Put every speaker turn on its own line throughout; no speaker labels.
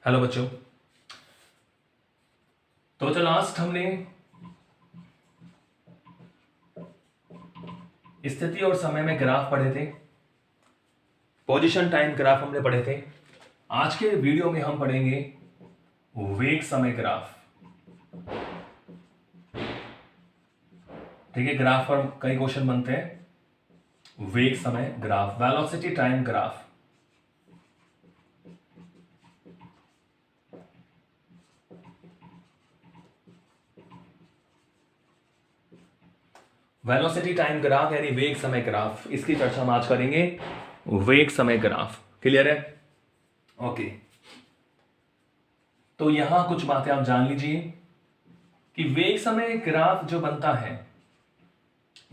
Hello बच्चों। तो last हमने स्थिति और समय में ग्राफ पढ़े थे, पोजीशन टाइम ग्राफ हमने पढ़े थे। आज के वीडियो में हम पढ़ेंगे वेग समय ग्राफ। ठीक है, ग्राफ पर कई क्वेश्चन बनते हैं। वेग समय graph, velocity time graph. Velocity time graph यानी वेग समय ग्राफ, इसकी चर्चा हम आज करेंगे। वेग समय ग्राफ क्लियर है? ओके, तो यहां कुछ बातें आप जान लीजिए कि वेग समय ग्राफ जो बनता है,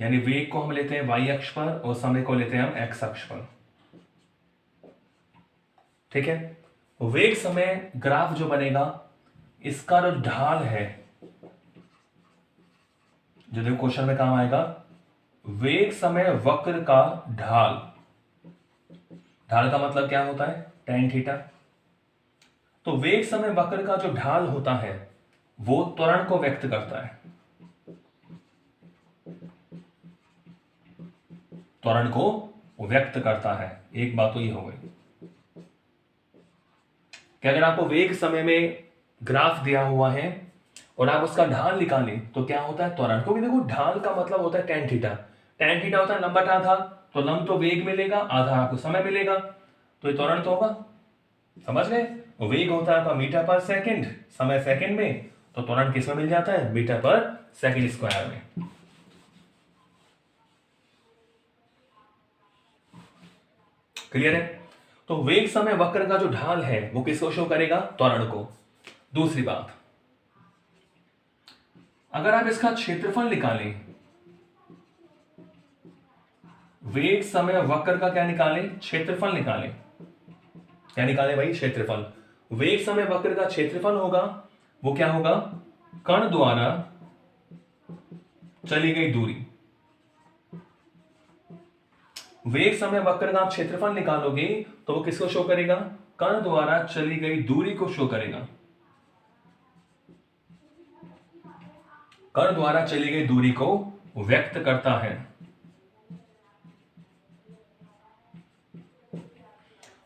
यानी वेग को हम लेते हैं y अक्ष पर और समय को लेते हैं हम x अक्ष पर। ठीक है, वेग समय ग्राफ जो बनेगा, इसका जो ढाल है, जो देखो क्वेश्चन में काम आएगा, वेग समय वक्र का ढाल। ढाल का मतलब क्या होता है? tan theta. तो वेग समय वक्र का जो ढाल होता है वो त्वरण को व्यक्त करता है, त्वरण को व्यक्त करता है। एक बात तो ये हो गई कि अगर आपको वेग समय में ग्राफ दिया हुआ है और आप उसका ढाल निकालें तो क्या होता है? त्वरण। क्योंकि देखो ढाल का मतलब होता है tan थीटा। tan थीटा होता है लंबा आधा, तो लंब तो वेग मिलेगा, आधा आपको समय मिलेगा, तो ये त्वरण तो होगा। समझ गए? वेग होता है आपका मीटर पर सेकंड, समय सेकंड में, तो त्वरण किसमें मिल जाता है? मीटर पर सेकंड स्क्वायर में। क्लियर है? तो वेग समय वक्र का जो ढाल है वो किसको शो करेगा? त्वरण को। दूसरी बात, अगर आप इसका क्षेत्रफल निकालें, वेग समय वक्र का क्या निकालें? क्षेत्रफल निकालें। क्या निकालें भाई? क्षेत्रफल। वेग समय वक्र का क्षेत्रफल होगा, वो क्या होगा? कण द्वारा चली गई दूरी। वेग समय वक्र का आप क्षेत्रफल निकालोगे तो वो किसको शो करेगा? कण द्वारा चली गई दूरी को शो करेगा। कण द्वारा चली गई दूरी को व्यक्त करता है।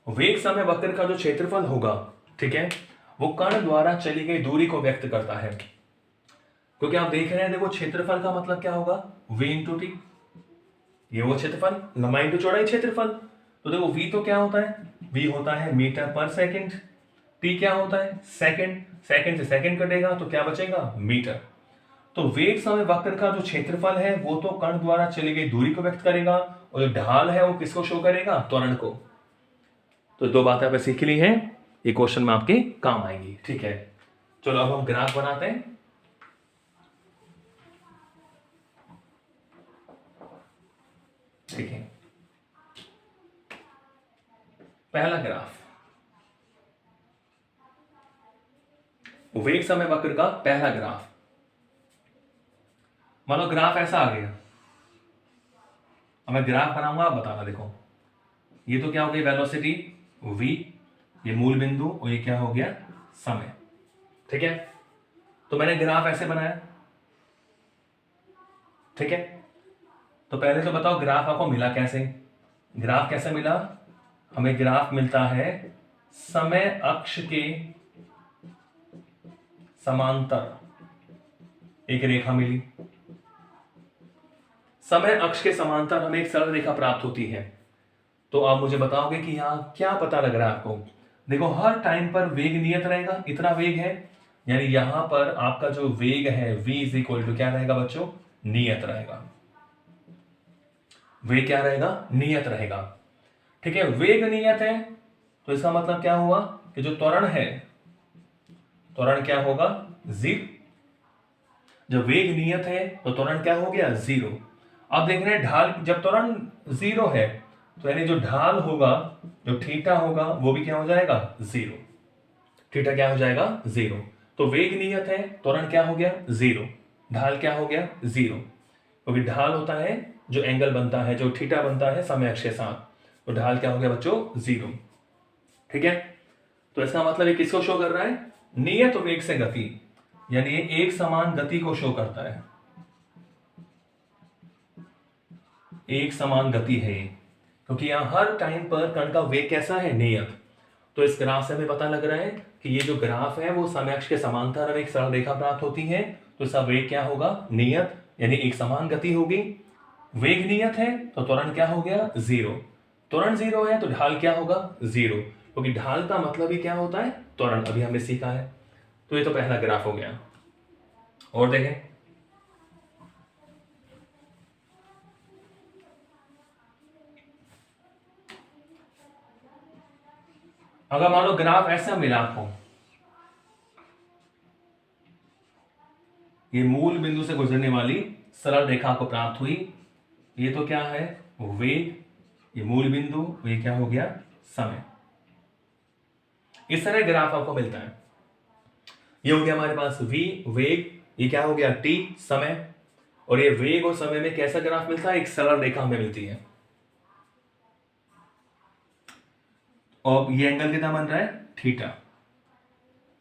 वेग समय वक्र का जो क्षेत्रफल होगा, ठीक है, वो कण द्वारा चली गई दूरी को व्यक्त करता है। क्योंकि आप देख रहे हैं, देखो क्षेत्रफल का मतलब क्या होगा? v into T. ये वो क्षेत्रफल, लंबाई इंटू चौड़ाई क्षेत्रफल। तो देखो v तो क्या होता है? v होता है मीटर पर सेकंड। t क्या होता है? सेकंड। सेकंड से सेकंड कटेगा तो क्या बचेगा? मीटर। तो वेग समय वक्र का जो क्षेत्रफल है वो तो कण द्वारा चली गई दूरी को व्यक्त करेगा, और जो ढाल है वो किसको शो करेगा? त्वरण को। तो दो बातें आपने सीख ली हैं, ये क्वेश्चन में आपके काम आएंगी। ठीक है, चलो अब हम ग्राफ बनाते हैं। ठीक है, पहला ग्राफ, वेग समय वक्र का पहला ग्राफ। मानो ग्राफ ऐसा आ गया, अब मैं ग्राफ बनाऊंगा, आप बताना। देखो ये तो क्या हो गई? वेलोसिटी v, ये मूल बिंदु, और ये क्या हो गया? समय। ठीक है, तो मैंने ग्राफ ऐसे बनाया। ठीक है, तो पहले तो बताओ ग्राफ आपको मिला कैसे? ग्राफ कैसे मिला? हमें ग्राफ मिलता है समय अक्ष के समांतर एक रेखा मिली। समय अक्ष के समांतर हमें एक सरल रेखा प्राप्त होती है। तो आप मुझे बताओगे कि यहां क्या पता लग रहा है आपको? देखो हर टाइम पर वेग नियत रहेगा, इतना वेग है, यानी यहां पर आपका जो वेग है v इज इक्वल टू क्या रहेगा बच्चों? नियत रहेगा। वेग क्या रहेगा? नियत रहेगा। ठीक है, वेग नियत है तो इसका मतलब क्या हुआ कि जो त्वरण है, त्वरण क्या होगा? जीरो। जब वेग नियत है तो त्वरण क्या हो गया? जीरो। अब देख रहे हैं ढाल, जब त्वरण जीरो है तो यानी जो ढाल होगा, जो थीटा होगा, वो भी क्या हो जाएगा? जीरो। थीटा क्या हो जाएगा? जीरो। तो वेग नियत है, त्वरण क्या हो गया? जीरो। ढाल क्या हो गया? जीरो। क्योंकि ढाल होता है जो एंगल बनता है, जो थीटा बनता है समय अक्ष के साथ, तो ढाल क्या हो गया बच्चों? जीरो। ठीक है, तो इसका मतलब ये किसको शो कर रहा है? नियत वेग से गति, यानी ये एक समान गति को शो करता है, एक समान गति है ये, क्योंकि यहां हर टाइम पर कण का वेग कैसा है? नियत। तो इस ग्राफ से हमें पता लग रहा है कि ये जो ग्राफ है वो समय अक्ष के समांतर हमें एक सरल रेखा प्राप्त होती है, तो इसका वेग क्या होगा? नियत, यानी एक समान गति होगी। वेग नियत है तो त्वरण क्या हो गया? जीरो। त्वरण जीरो है तो ढाल क्या होगा? जीरो, क्योंकि ढाल का मतलब ही क्या होता है? त्वरण, अभी हमने सीखा है। तो ये तो पहला ग्राफ हो गया। और देखें, अगर मान लो ग्राफ ऐसा मिला आपको, ये मूल बिंदु से गुजरने वाली सरल रेखा को प्राप्त हुई, ये तो क्या है? वेग, ये मूल बिंदु, ये क्या हो गया? समय। इस तरह ग्राफ आपको मिलता है। ये हो गया हमारे पास v वेग, ये क्या हो गया? t समय, और ये वेग और समय में कैसा ग्राफ मिलता है? एक सरल रेखा हमें मिलती है। और ये एंगल कितना बन रहा है? थीटा।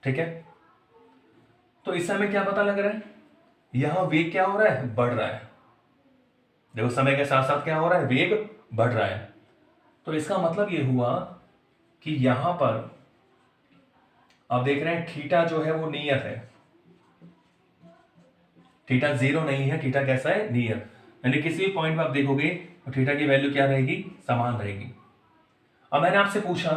ठीक है, तो इस समय क्या पता लग रहा है? यहां वेग क्या हो रहा है? बढ़ रहा है। देखो समय के साथ साथ क्या हो रहा है? वेग बढ़ रहा है। तो इसका मतलब ये हुआ कि यहां पर आप देख रहे हैं थीटा जो है वो नियत है, थीटा जीरो नहीं है, थीटा कैसा है? नियत। यानी किसी भी पॉइंट में आप देखोगे तो थीटा की वैल्यू क्या रहेगी? समान रहेगी। अब मैंने आपसे पूछा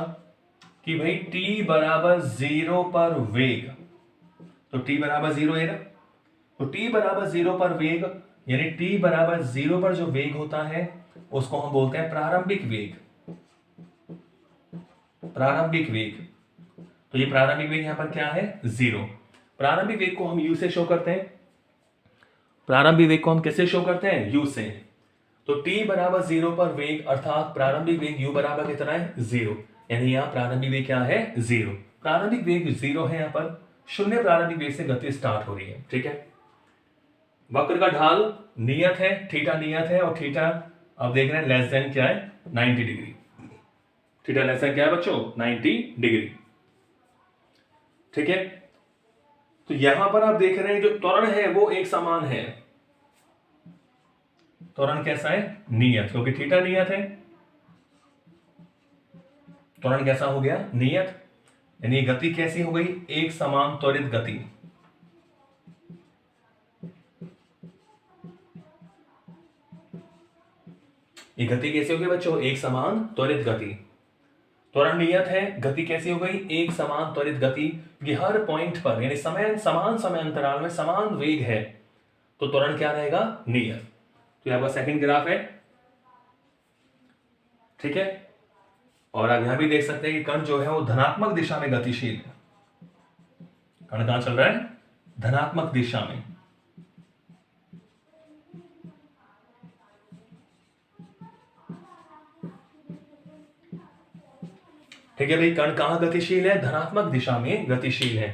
कि भाई t बराबर जीरो पर वेग, तो t बराबर जीरो है ना, तो t बराबर जीरो पर वेग, यानी t बराबर जीरो पर जो वेग होता है उसको हम बोलते हैं प्रारंभिक वेग। प्रारंभिक वेग, तो ये प्रारंभिक वेग यहां पर क्या है? जीरो। प्रारंभिक वेग को हम u से शो करते हैं। प्रारंभिक वेग को हम कैसे शो करते हैं? u से। तो t बराबर जीरो पर वेग अर्थात प्रारंभिक वेग u बराबर कितना है? जीरो, यानी यहां प्रारंभिक वेग क्या है? जीरो। प्रारंभिक वेग जीरो है, यहां पर शून्य प्रारंभिक वेग से गति स्टार्ट हो रही है। ठीक है, वक्र का ढाल नियत है, थीटा नियत है, और थीटा अब देख रहे हैं लेस देन क्या है? 90 डिग्री। थीटा लेस देन क्या है बच्चों? 90 डिग्री। ठीक है, तो यहां पर आप देख रहे हैं जो त्वरण है वो एक समान है। त्वरण कैसा है? नियत, क्योंकि थीटा नियत है। त्वरण कैसा हो गया? नियत, यानी गति कैसी हो गई? एक समान त्वरित गति। ये गति कैसी हो गई बच्चों? एक समान त्वरित गति। त्वरण नियत है, गति कैसी हो गई? एक समान त्वरित गति। ये हर पॉइंट पर यानी समय समान समय अंतराल में समान वेग है, तो त्वरण क्या रहेगा? नियत। तो यहां पर सेकंड ग्राफ है। ठीक है, और आप यहां भी देख सकते हैं कि कण जो है वो धनात्मक दिशा में गतिशील है। कण कहां चल रहा है? धनात्मक दिशा में। ठीक है भाई, कण कहां गतिशील है? धनात्मक दिशा में गतिशील है।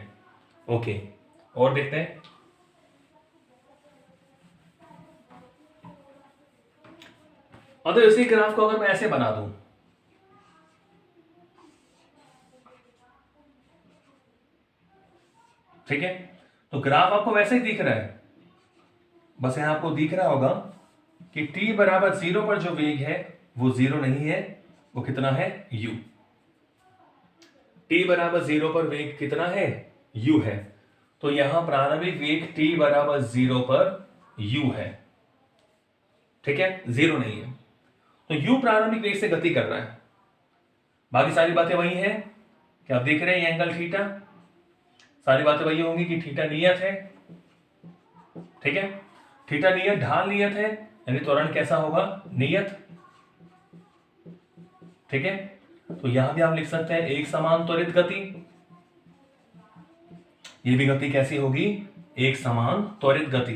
ओके, और देखते हैं। अगर इसी ग्राफ को अगर मैं ऐसे बना दूं, ठीक है, तो ग्राफ आपको वैसे ही दिख रहा है, बस यहां आपको दिख रहा होगा कि t बराबर जीरो पर जो वेग है वो जीरो नहीं है, वो कितना है? u। t बराबर जीरो पर वेग कितना है? u है। तो यहां प्रारंभिक वेग t बराबर जीरो पर u है। ठीक है, जीरो नहीं है, तो u प्रारंभिक वेग से गति कर रहा है। बाकी सारी बातें वही हैं कि आप देख रहे हैं ये एंगल थीटा, सारी बातें वही होंगी कि थीटा नियत है। ठीक है, थीटा नियत, ढाल नियत है, यानी त्वरण कैसा होगा? नियत। ठीक है, तो यहां भी आप लिख सकते हैं एक समान त्वरित गति। ये भी गति कैसी होगी? एक समान त्वरित गति,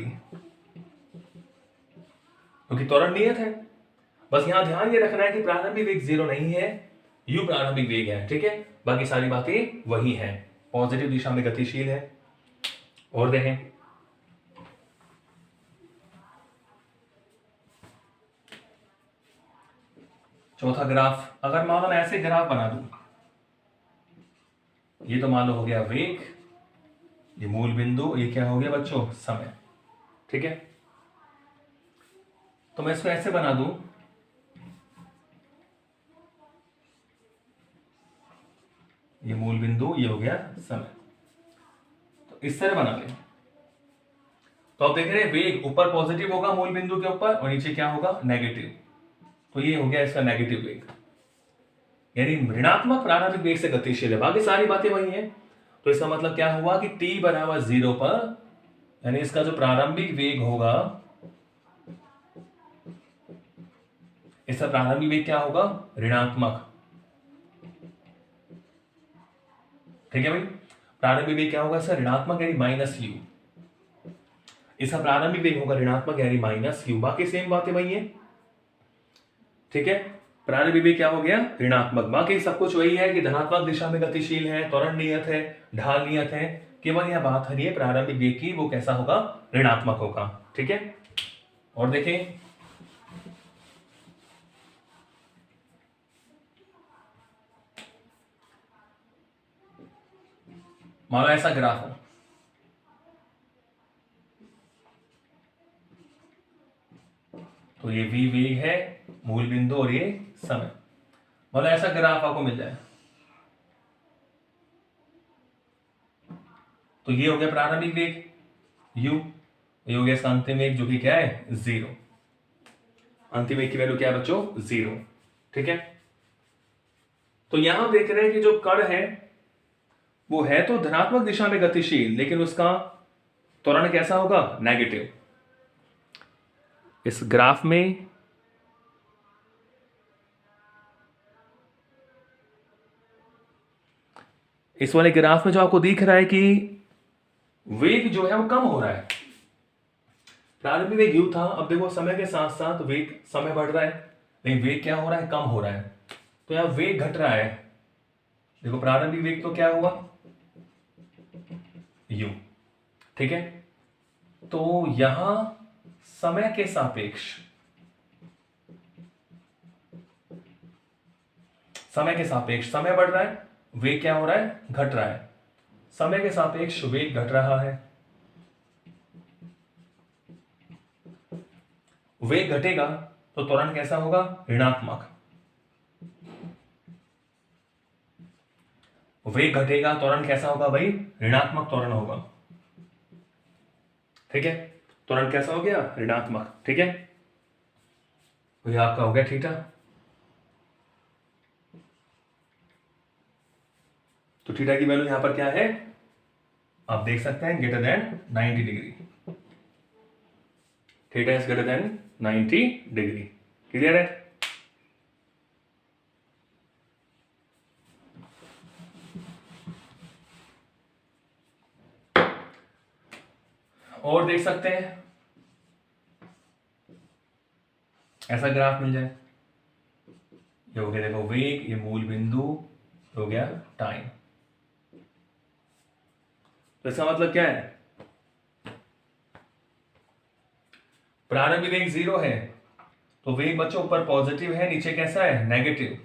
क्योंकि त्वरण नियत है। बस यहां ध्यान ये रखना है कि प्रारंभिक वेग जीरो नहीं है, u प्रारंभिक वेग है। ठीक है, बाकी सारी बातें वही है, पॉजिटिव दिशा में गतिशील है। और देखें, चौथा ग्राफ, अगर मान लो मैं ऐसे ग्राफ बना दूं, ये तो मान लो हो गया वेग, ये मूल बिंदु, ये क्या हो गया बच्चों, समय। ठीक है, तो मैं इसको ऐसे बना दूं, ये मूल बिंदु, ये हो गया समय। तो इस तरह बना लें। तो आप देख रहे हैं वेग ऊपर पॉजिटिव होगा मूल बिंदु के ऊपर और नीचे क्या होगा, नेगेटिव। तो ये हो गया इसका नेगेटिव वेग, यानी ऋणात्मक प्रारंभिक वेग से गतिशील है। बाकी सारी बातें वही हैं। तो इसका मतलब क्या हुआ कि t बराबर 0 पर, यानी इसका जो प्रारंभिक वेग होगा, इसका प्रारंभिक वेग क्या होगा, ऋणात्मक। ठीक है भाई, प्रारंभिक वेग क्या होगा इसका, ऋणात्मक यानी माइनस यू। इसका प्रारंभिक वेग होगा ऋणात्मक यानी माइनस यू। बाकी सेम बातें वही है। ठीक है, प्रारंभिक वेग क्या हो गया, ऋणात्मक। बाकी सब कुछ वही है कि धनात्मक दिशा में गतिशील है, त्वरण नियत है, ढाल नियत है। केवल यह बात है प्रारंभिक वेग की, वो कैसा होगा, ऋणात्मक होगा। ठीक है, और देखें, मानो ऐसा ग्राफ हो, तो ये v वेग है, मूल बिंदु और ये समय। मतलब ऐसा ग्राफ आपको मिल जाए, तो ये हो गया प्रारंभिक वेग u, ये हो गया इसका अंतिम वेग जो कि क्या है, 0। अंतिम वेग की वैल्यू क्या है बच्चों, 0। ठीक है, तो यहां देख रहे हैं कि जो कण है वो है तो धनात्मक दिशा में गतिशील, लेकिन उसका त्वरण कैसा होगा, नेगेटिव। इस ग्राफ में इस वाले ग्राफ में जो आपको दिख रहा है कि वेग जो है वो कम हो रहा है। प्रारंभिक वेग u था, अब देखो समय के साथ साथ वेग, समय बढ़ रहा है लेकिन वेग क्या हो रहा है, कम हो रहा है। तो यहां वेग घट रहा है। देखो प्रारंभिक वेग तो क्या हुआ, u। ठीक है, तो यहां समय के सापेक्ष, समय बढ़ रहा है, वेग क्या हो रहा है, घट रहा है। समय के सापेक्ष वेग घट रहा है, वेग घटेगा तो त्वरण कैसा होगा, ऋणात्मक। वेग घटेगा, त्वरण कैसा होगा भाई, ऋणात्मक त्वरण होगा। ठीक है, त्वरण कैसा हो गया, ऋणात्मक। ठीक है, तो ये आपका हो गया थीटा। तो थीटा की वैल्यू यहां पर क्या है, आप देख सकते हैं, greater than 90 degree. Theta is greater than 90 degree. Clear है, और देख सकते हैं ऐसा ग्राफ मिल जाए, ये हो गया देखो वेग, ये मूल बिंदु, हो गया टाइम। तो इसका मतलब क्या है, प्रारंभिक वेग 0 है तो वेग बच्चों ऊपर पॉजिटिव है, नीचे कैसा है, नेगेटिव।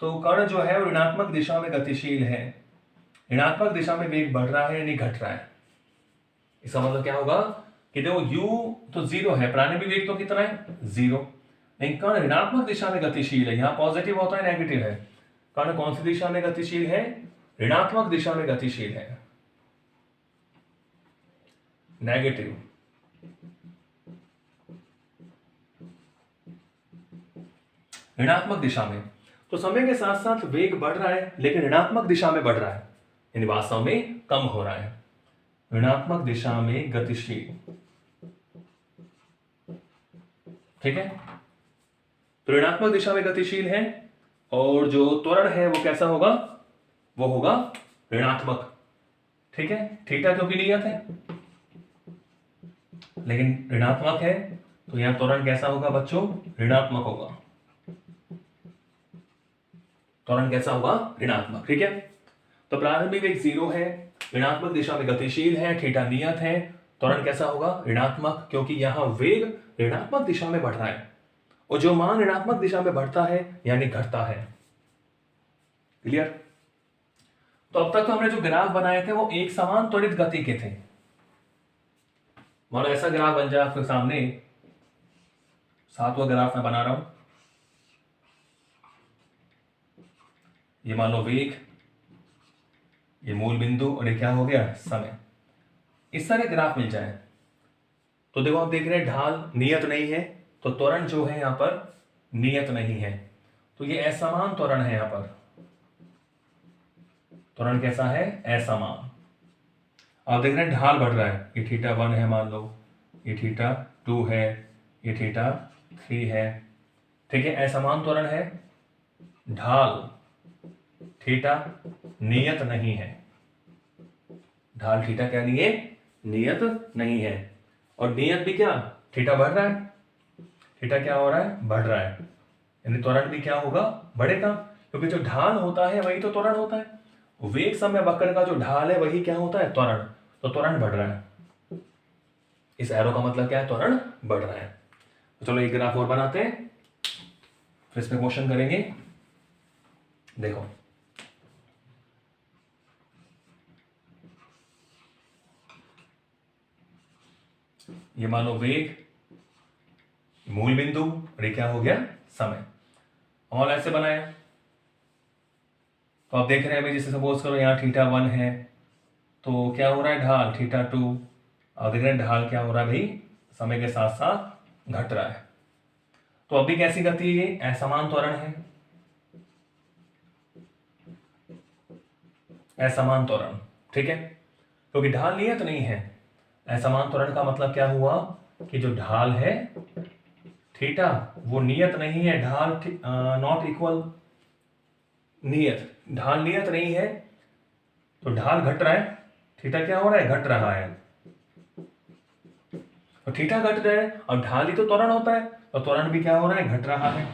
तो कण जो है वो ऋणात्मक दिशा में गतिशील है। ऋणात्मक दिशा में वेग बढ़ रहा है, नहीं घट रहा है। इसका मतलब क्या होगा कि देखो u तो 0 है, प्रारंभिक वेग तो कितना है, 0। लेकिन कण ऋणात्मक दिशा में गतिशील है, यहां पॉजिटिव होता है, नेगेटिव है। कण कौन सी दिशा में गतिशील है, ऋणात्मक दिशा में गतिशील है, नेगेटिव। ऋणात्मक दिशा में, तो समय के साथ साथ वेग बढ़ रहा है लेकिन ऋणात्मक दिशा में बढ़ रहा है, यानी वास्तव में कम हो रहा है। ऋणात्मक दिशा में गतिशील। ठीक है, तो ऋणात्मक दिशा में गतिशील है और जो त्वरण है वो कैसा होगा, वो होगा ऋणात्मक। ठीक है, थीटा क्योंकि नियत है लेकिन ऋणात्मक है, तो यहां त्वरण कैसा होगा बच्चों, ऋणात्मक होगा। त्वरण कैसा होगा, ऋणात्मक। ठीक है, तो प्रारंभिक वेग 0 है, ऋणात्मक दिशा में गतिशील है, थीटा नियत है, त्वरण कैसा होगा, ऋणात्मक, क्योंकि यहां वेग ऋणात्मक दिशा में बढ़ रहा है और जो मान ऋणात्मक दिशा में बढ़ता है यानी घटता है। क्लियर। तो अब तक तो हमने जो ग्राफ बनाए थे वो एक समान त्वरित गति के थे। मानो ऐसा ग्राफ बन जाए आपके सामने, 7वां ग्राफ मैं बना रहा हूं, ये मान लो वेग, ये मूल बिंदु, और ये क्या हो गया, समय। इस तरह ग्राफ मिल जाए तो देखो आप देख रहे हैं ढाल नियत नहीं है, तो त्वरण जो है यहां पर नियत नहीं है, तो ये असमान त्वरण है। यहां पर त्वरण कैसा है, असमान। आप देख रहे हैं ढाल बढ़ रहा है, ये θ1 है मान लो, ये θ2 है, ये θ3 है, ठीक है, असमान त्वरण है। ढाल थीटा नियत नहीं है, ढाल थीटा क्या नहीं है, नियत नहीं है। और नियत भी क्या, थीटा बढ़ रहा है, थीटा क्या हो रहा है, बढ़ रहा है, यानी त्वरण भी क्या होगा, बढ़ेगा, क्योंकि जो ढाल होता है वही तो त्वरण होता है। वेग समय वक्र का जो ढाल है वही क्या होता है, त्वरण, तो त्वरण बढ़ रहा है। इस एरो का मतलब क्या है, त्वरण बढ़ रहा है। तो चलो एक ग्राफ और बनाते हैं, फिर इसमें क्वेश्चन करेंगे। देखो ये मानो वेग, मूल बिंदु, और ये क्या हो गया, समय। और ऐसे बनाया तो आप देख रहे हैं भाई, जैसे सपोज करो यहाँ θ1 है, तो क्या हो रहा है, ढाल θ2। आप देख रहे हैं ढाल क्या हो रहा है भाई, समय के साथ साथ घट रहा है। तो अभी कैसी गति है, ये असमान त्वरण है, असमान त्वरण, ठीक है, क्योंकि ढाल नियत नहीं है। असमान त्वरण का मतलब क्या हुआ कि जो ढाल है थीटा वो नियत नहीं है, ढाल नॉट इक्वल नियत, ढाल नियत नहीं है, तो ढाल घट रहा है, थीटा क्या हो रहा है, घट रहा है। तो थीटा घट रहा है और ढाल ही तो त्वरण होता है, तो त्वरण भी क्या हो रहा है, घट रहा है।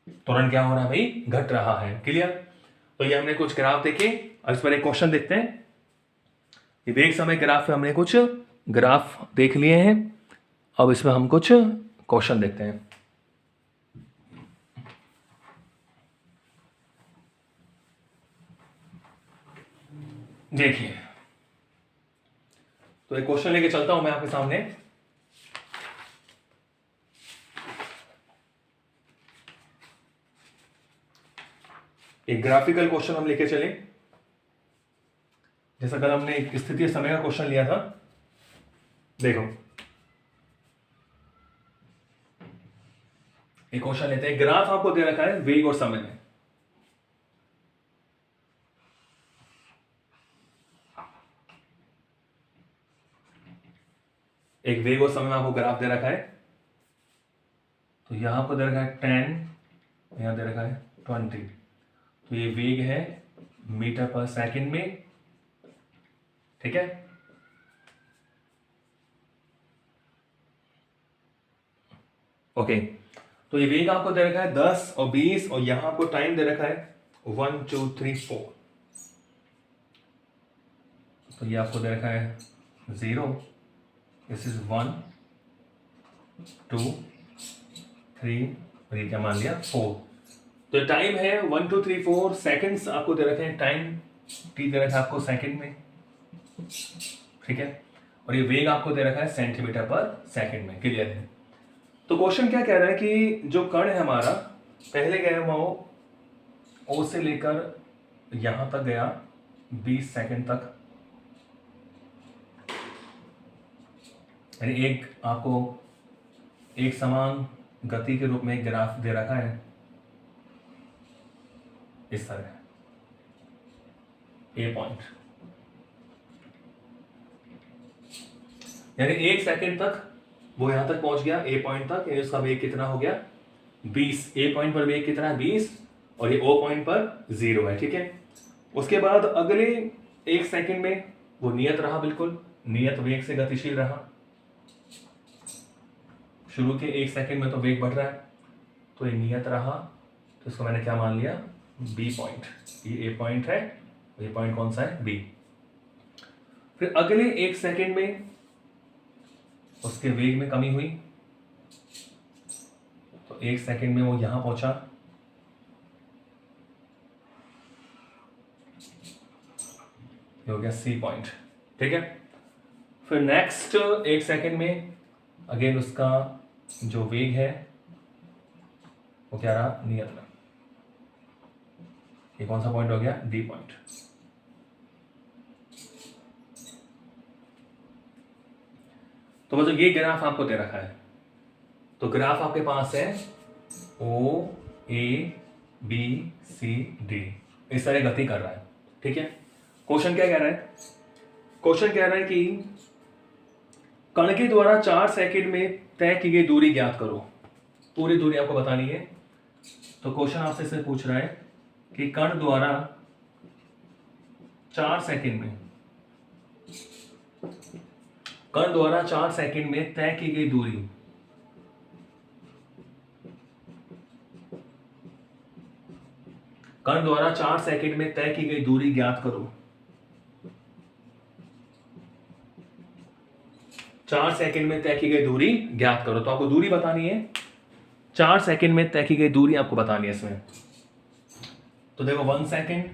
त्वरण क्या हो रहा है भाई, घट रहा है। क्लियर। तो ये हमने कुछ ग्राफ देखे, और इस पर एक क्वेश्चन देखते हैं। ये वेग समय ग्राफ पे हमने कुछ ग्राफ देख लिए हैं, अब इसमें हम कुछ क्वेश्चन देखते हैं। देखिए, तो एक क्वेश्चन लेके चलता हूं मैं आपके सामने। एक ग्राफिकल क्वेश्चन हम लेके चले, जैसा कल हमने एक स्थिति समय का क्वेश्चन लिया था। देखो एक क्वेश्चन लेते हैं, ग्राफ आपको दे रखा है वेग और समय में। एक वेग और समय में आपको ग्राफ दे रखा है, तो यहां आपको दे रखा है 10, यहां दे रखा है 20। तो ये वेग है मीटर पर सेकंड में, ठीक है। ओके, तो ये वेग आपको दे रखा है 10 और 20, और यहां आपको टाइम दे रखा है 1 2 3 4। तो ये आपको दे रखा है 0, दिस इज 1 2 3, और ये क्या मान लिया 4। तो टाइम है 1 2 3 4 सेकंड्स आपको दे रखे हैं, टाइम टी दे रखा है आपको सेकंड में, ठीक है। और ये वेग आपको दे रखा है सेंटीमीटर पर सेकंड में। क्लियर है। तो क्वेश्चन क्या कह रहा है कि जो कण है हमारा, पहले गया वो ओ से लेकर यहां तक गया 20 सेकंड तक, यानी एक आपको एक समान गति के रूप में एक ग्राफ दे रखा है इस तरह, ए पॉइंट, यानी 1 सेकंड तक वो यहां तक पहुंच गया, ए पॉइंट तक, यानी उसका वेग कितना हो गया 20। ए पॉइंट पर वेग कितना है 20, और ये ओ पॉइंट पर 0 है, ठीक है। उसके बाद अगले 1 सेकंड में वो नियत रहा, बिल्कुल नियत वेग से गतिशील रहा। शुरू के 1 सेकंड में तो वेग बढ़ रहा है, तो ये नियत रहा, तो इसको मैंने क्या मान लिया, बी पॉइंट। ये ए पॉइंट है, ये पॉइंट कौन सा है, बी। फिर अगले 1 सेकंड में उसके वेग में कमी हुई, तो 1 सेकंड में वो यहां पहुंचा, ये हो गया सी पॉइंट, ठीक है। फिर नेक्स्ट 1 सेकेंड में अगेन उसका जो वेग है वो क्या रहा, नियर में। ये कौन सा पॉइंट हो गया, डी पॉइंट। तो मतलब ये ग्राफ आपको दे रखा है, तो ग्राफ आपके पास है ओ ए बी सी डी, इस तरह गति कर रहा है, ठीक है। क्वेश्चन क्या कह रहा है, क्वेश्चन कह रहा है कि कण के द्वारा 4 सेकंड में तय की गई दूरी ज्ञात करो। पूरी दूरी आपको बतानी है। तो क्वेश्चन आपसे इससे पूछ रहा है कि कण द्वारा 4 सेकंड में, कण द्वारा 4 सेकंड में तय की गई दूरी, कण द्वारा 4 सेकंड में तय की गई दूरी ज्ञात करो। 4 सेकंड में तय की गई दूरी ज्ञात करो। तो आपको दूरी बतानी है, 4 सेकंड में तय की गई दूरी आपको बतानी है इसमें। तो देखो 1 सेकंड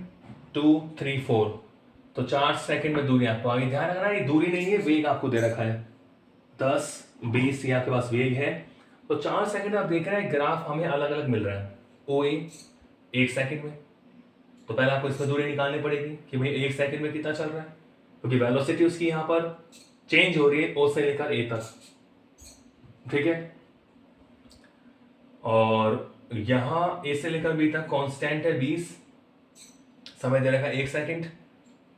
2 3 4, तो 4 सेकंड में दूरी आपको आगे ध्यान रखना है, ये दूरी नहीं है, वेग आपको दे रखा है 10 20, ये आपके पास वेग है। तो 4 सेकंड आप देख रहे हैं ग्राफ हमें अलग अलग मिल रहा है। ओ ए 1 सेकंड में, तो पहले आपको इसमें दूरी निकालनी पड़ेगी कि भाई 1 सेकंड में कितना चल रहा है, क्योंकि वेलोसिटी उसकी यहां पर चेंज हो रही है ओ से लेकर ए तक, ठीक है। और यहां ए से लेकर बी तक कांस्टेंट है 20, समय दे रखा है 1 सेकंड।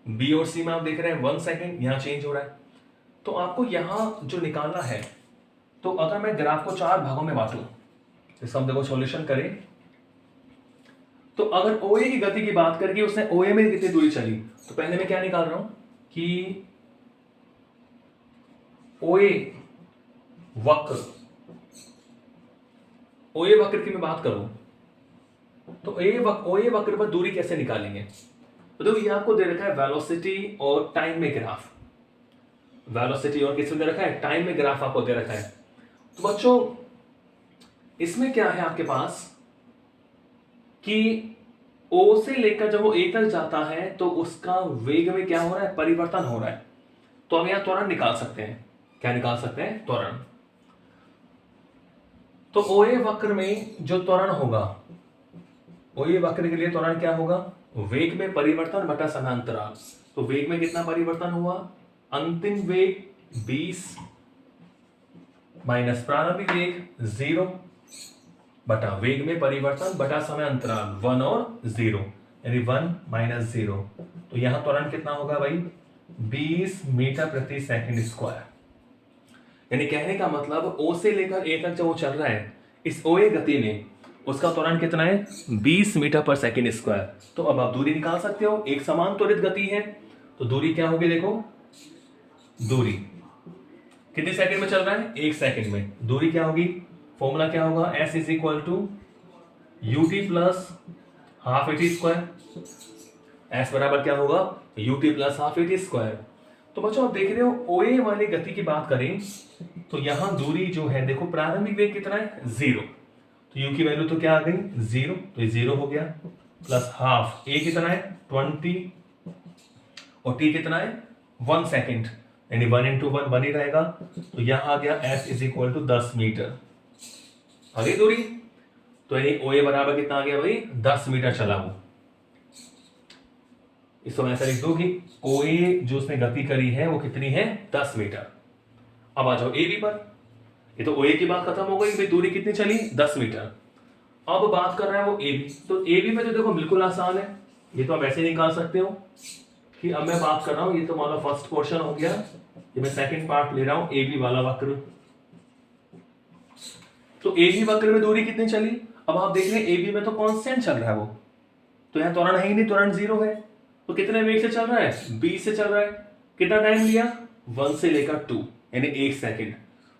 बी और सी में आप देख रहे हैं 1 सेकंड, यहां चेंज हो रहा है। तो आपको यहां जो निकालना है, तो अगर मैं ग्राफ को 4 भागों में बांटूं, इसका हम देखो सॉल्यूशन करें, तो अगर ओए की गति की बात करके उसने ओए में कितनी दूरी चली, तो पहले मैं क्या निकाल रहा हूं कि ओए वक्र, ओए वक्र की मैं बात करूं तो ओए वक्र पर दूरी कैसे निकालेंगे। तो देखो ये आपको दे रखा है वेलोसिटी और टाइम में ग्राफ, वेलोसिटी और किसमें दे रखा है, टाइम में ग्राफ आपको दे रखा है। तो बच्चों इसमें क्या है आपके पास कि ओ से लेकर जब वो ए तक जाता है तो उसका वेग में क्या हो रहा है, परिवर्तन हो रहा है। तो हम यहां त्वरण निकाल सकते हैं, क्या निकाल सकते हैं, त्वरण। तो ओए वक्र में जो त्वरण होगा, ओए वक्र के लिए त्वरण क्या होगा, वेग में परिवर्तन बटा समांतराल। तो वेग में कितना परिवर्तन हुआ, अंतिम वेग 20 माइनस प्रारंभिक वेग 0 बटा वेग में परिवर्तन बटा समय अंतराल 1 और 0, यानी 1 माइनस 0। तो यहां त्वरण कितना होगा भाई, 20 मीटर प्रति सेकंड स्क्वायर। यानी कहने का मतलब ओ से लेकर ए तक जब वो चल रहा है इस ओए गति में, उसका त्वरण कितना है, 20 मीटर पर सेकंड स्क्वायर। तो अब आप दूरी निकाल सकते हो, एक समान त्वरित गति है तो दूरी क्या होगी, देखो दूरी कितने सेकंड में चल रहा है, 1 सेकंड में, दूरी क्या होगी, फॉर्मूला क्या होगा, S is equal to ut plus half AT square. S बराबर क्या होगा, ut plus half AT square. तो बच्चों आप देख रहे हो ओए वाली गति की बात करें तो यहां दूरी जो है, देखो प्रारंभिक वेग कितना है, 0, तो u की वैल्यू तो क्या आ गई, 0, तो ये 0 हो गया, प्लस हाफ, a कितना है 20 और t कितना है 1 सेकेंड, यानी 1 इंटू 1 1 ही रहेगा। तो यहां आ गया s is equal to 10 metre आ गई दूरी। तो यानी ओए बराबर कितना आ गया भाई, 10 मीटर चला वो। इसको मैं ऐसा लिख दूं कि ओए जो उसने गति करी है वो कितनी है, 10 मीटर। अब आ जाओ ए बी पर, ये तो ओए की बात खत्म हो गई, भाई दूरी कितनी चली, 10 मीटर। अब बात कर रहा है वो ए बी, तो ए बी में तो देखो बिल्कुल आसान है, ये तो आप ऐसे निकाल सकते हो कि अब मैं बात कर रहा हूं, ये तो मान लो फर्स्ट पोर्शन हो गया, ये मैं सेकंड पार्ट ले रहा हूं, ए बी वाला वक्र। तो ए बी वक्र में दूरी कितनी चली, अब आप देख रहे हैं ए बी में तो कांस्टेंट चल रहा है वो, तो यहां त्वरण है ही नहीं, त्वरण 0 है। तो कितने वेग से चल रहा है, 20 से चल रहा है। कितना टाइम लिया, 1 से लेकर 2, यानी 1 सेकंड।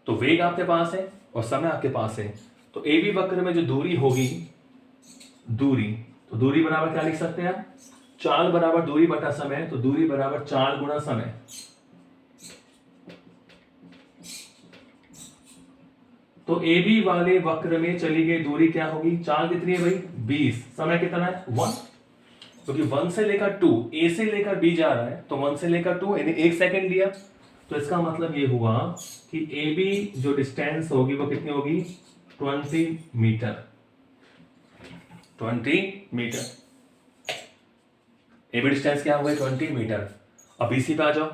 तो वेग आपके पास है और समय आपके पास है। तो ए बी वक्र में जो दूरी होगी, दूरी, तो दूरी बराबर क्या लिख सकते हैं, चाल बराबर दूरी बटा समय, तो दूरी बराबर चाल गुणा समय। तो ए बी वाले वक्र में चली गई दूरी क्या होगी, चाल कितनी है भाई, 20, समय कितना है 1, क्योंकि 1 से लेकर 2, ए से लेकर बी जा रहा है, तो 1 से लेकर 2 यानी 1 सेकंड लिया, तो इसका मतलब ये हुआ कि ए बी जो डिस्टेंस होगी वो कितनी होगी, 20 metre. 20 metre A B distance क्या होगा, 20 मीटर। अब बीसी पे आ जाओ,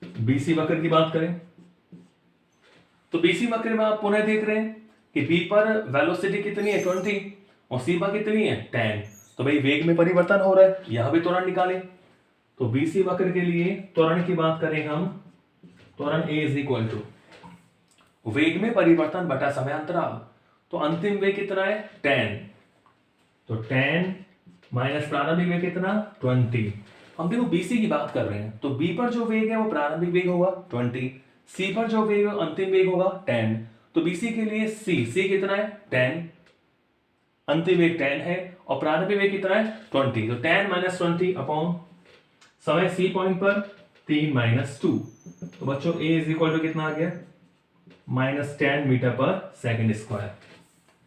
बीसी वक्र की बात करें तो बीसी वक्र में आप पुनः देख रहे हैं कि बी पर वेलोसिटी कितनी है 20 और सी पर कितनी है 10, तो भाई वेग में परिवर्तन हो रहा है, यहां भी त्वरण निकाले। तो बीसी वक्र के लिए त्वरण की बात करें हम, त्वरण ए इज इक्वल टू वेग में परिवर्तन बटा समय अंतराल, तो अंतिम वेग कितना है 10, तो 10 माइनस प्रारंभिक वेग कितना 20। हम देखो बीसी की बात कर रहे हैं, तो बी पर जो वेग है वो प्रारंभिक वेग होगा 20, सी पर जो वेग अंतिम वेग होगा 10, तो बीसी के लिए सी कितना है 10, अंतिम वेग 10 है और प्रारंभिक वेग कितना है 20, तो 10 माइनस 20 अपॉन समय सी पॉइंट पर 3 माइनस 2, तो बच्चों ए इज इक्वल टू कितना आ गया -10 मीटर पर सेकंड स्क्वायर।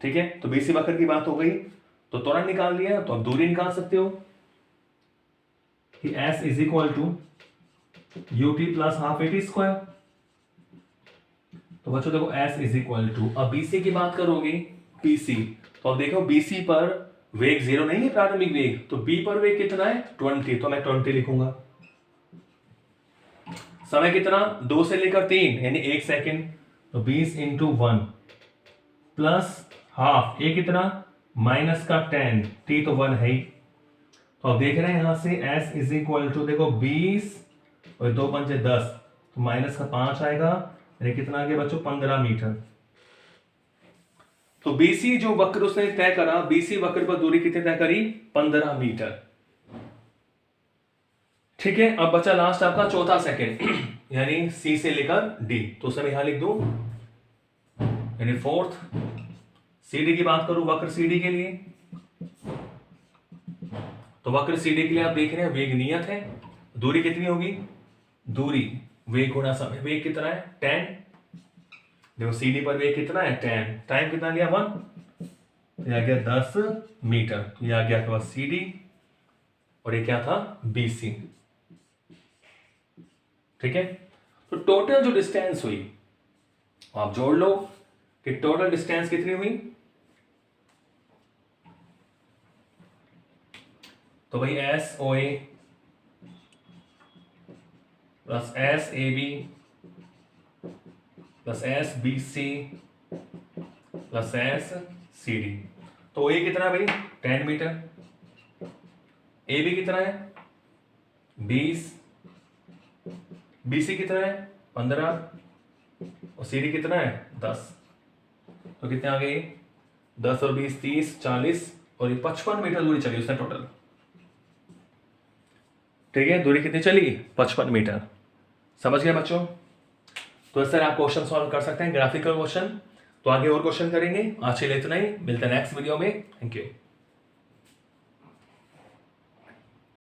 ठीक है, तो बीसी वक्र की बात हो गई, तो त्वरण निकाल लिया, तो अब दूरी निकाल सकते हो कि S is equal to UT plus half AT square. तो बच्चों देखो S इज इक्वल टू, अब BC की बात करोगे BC, तो अब देखो BC पर वेग 0 नहीं है प्रारंभिक वेग, तो B पर वेग कितना है 20, तो मैं 20 लिखूंगा। समय कितना 2 से लेकर 3 यानी 1 सेकेंड, तो 20 इंटू 1 प्लस हाफ ए कितना माइनस का 10, T तो 1 है ही, तो अब देख रहे हैं यहां से S इज इक्वल टू देखो 20 और 2 पंचे 10, तो माइनस का 5 आएगा, यानी कितना आ गया बच्चों 15 मीटर। तो BC जो वक्र उसने तय करा, BC वक्र पर दूरी कितनी तय करी 15 मीटर। ठीक है, अब बचा लास्ट आपका चौथा सेकंड यानी C से लेकर D, तो उसे मैं यहां लिख दूं यानी फोर्थ। CD की बात करूं वक्र CD के लिए, तो वक्र CD के लिए आप देख रहे हैं वेग नियत है, दूरी कितनी होगी, दूरी वेग गुणा समय, वेग कितना है 10, देखो CD पर वेग कितना है 10, टाइम कितना लिया 1, ये आ गया 10 मीटर, ये आ गया आपके पास CD और ये क्या था BC। ठीक है, तो टोटल जो डिस्टेंस हुई आप जोड़ लो कि टोटल डिस्टेंस कितनी हुई, तो भाई SOA plus SAB plus SBC plus SCD, तो ये कितना भाई 10 मीटर, AB कितना है 20, BC कितना है 15 और CD कितना है 10, तो कितने आ गए 10 और 20 30 40 और ये 55 मीटर दूरी चली उसने टोटल। ठीक है, दूरी कितनी चली 55 मीटर। समझ गए बच्चों, तो इस तरह आप क्वेश्चन सॉल्व कर सकते हैं ग्राफिकल क्वेश्चन। तो आगे और क्वेश्चन करेंगे, आज के लिए इतना ही, मिलते हैं नेक्स्ट वीडियो में, थैंक यू।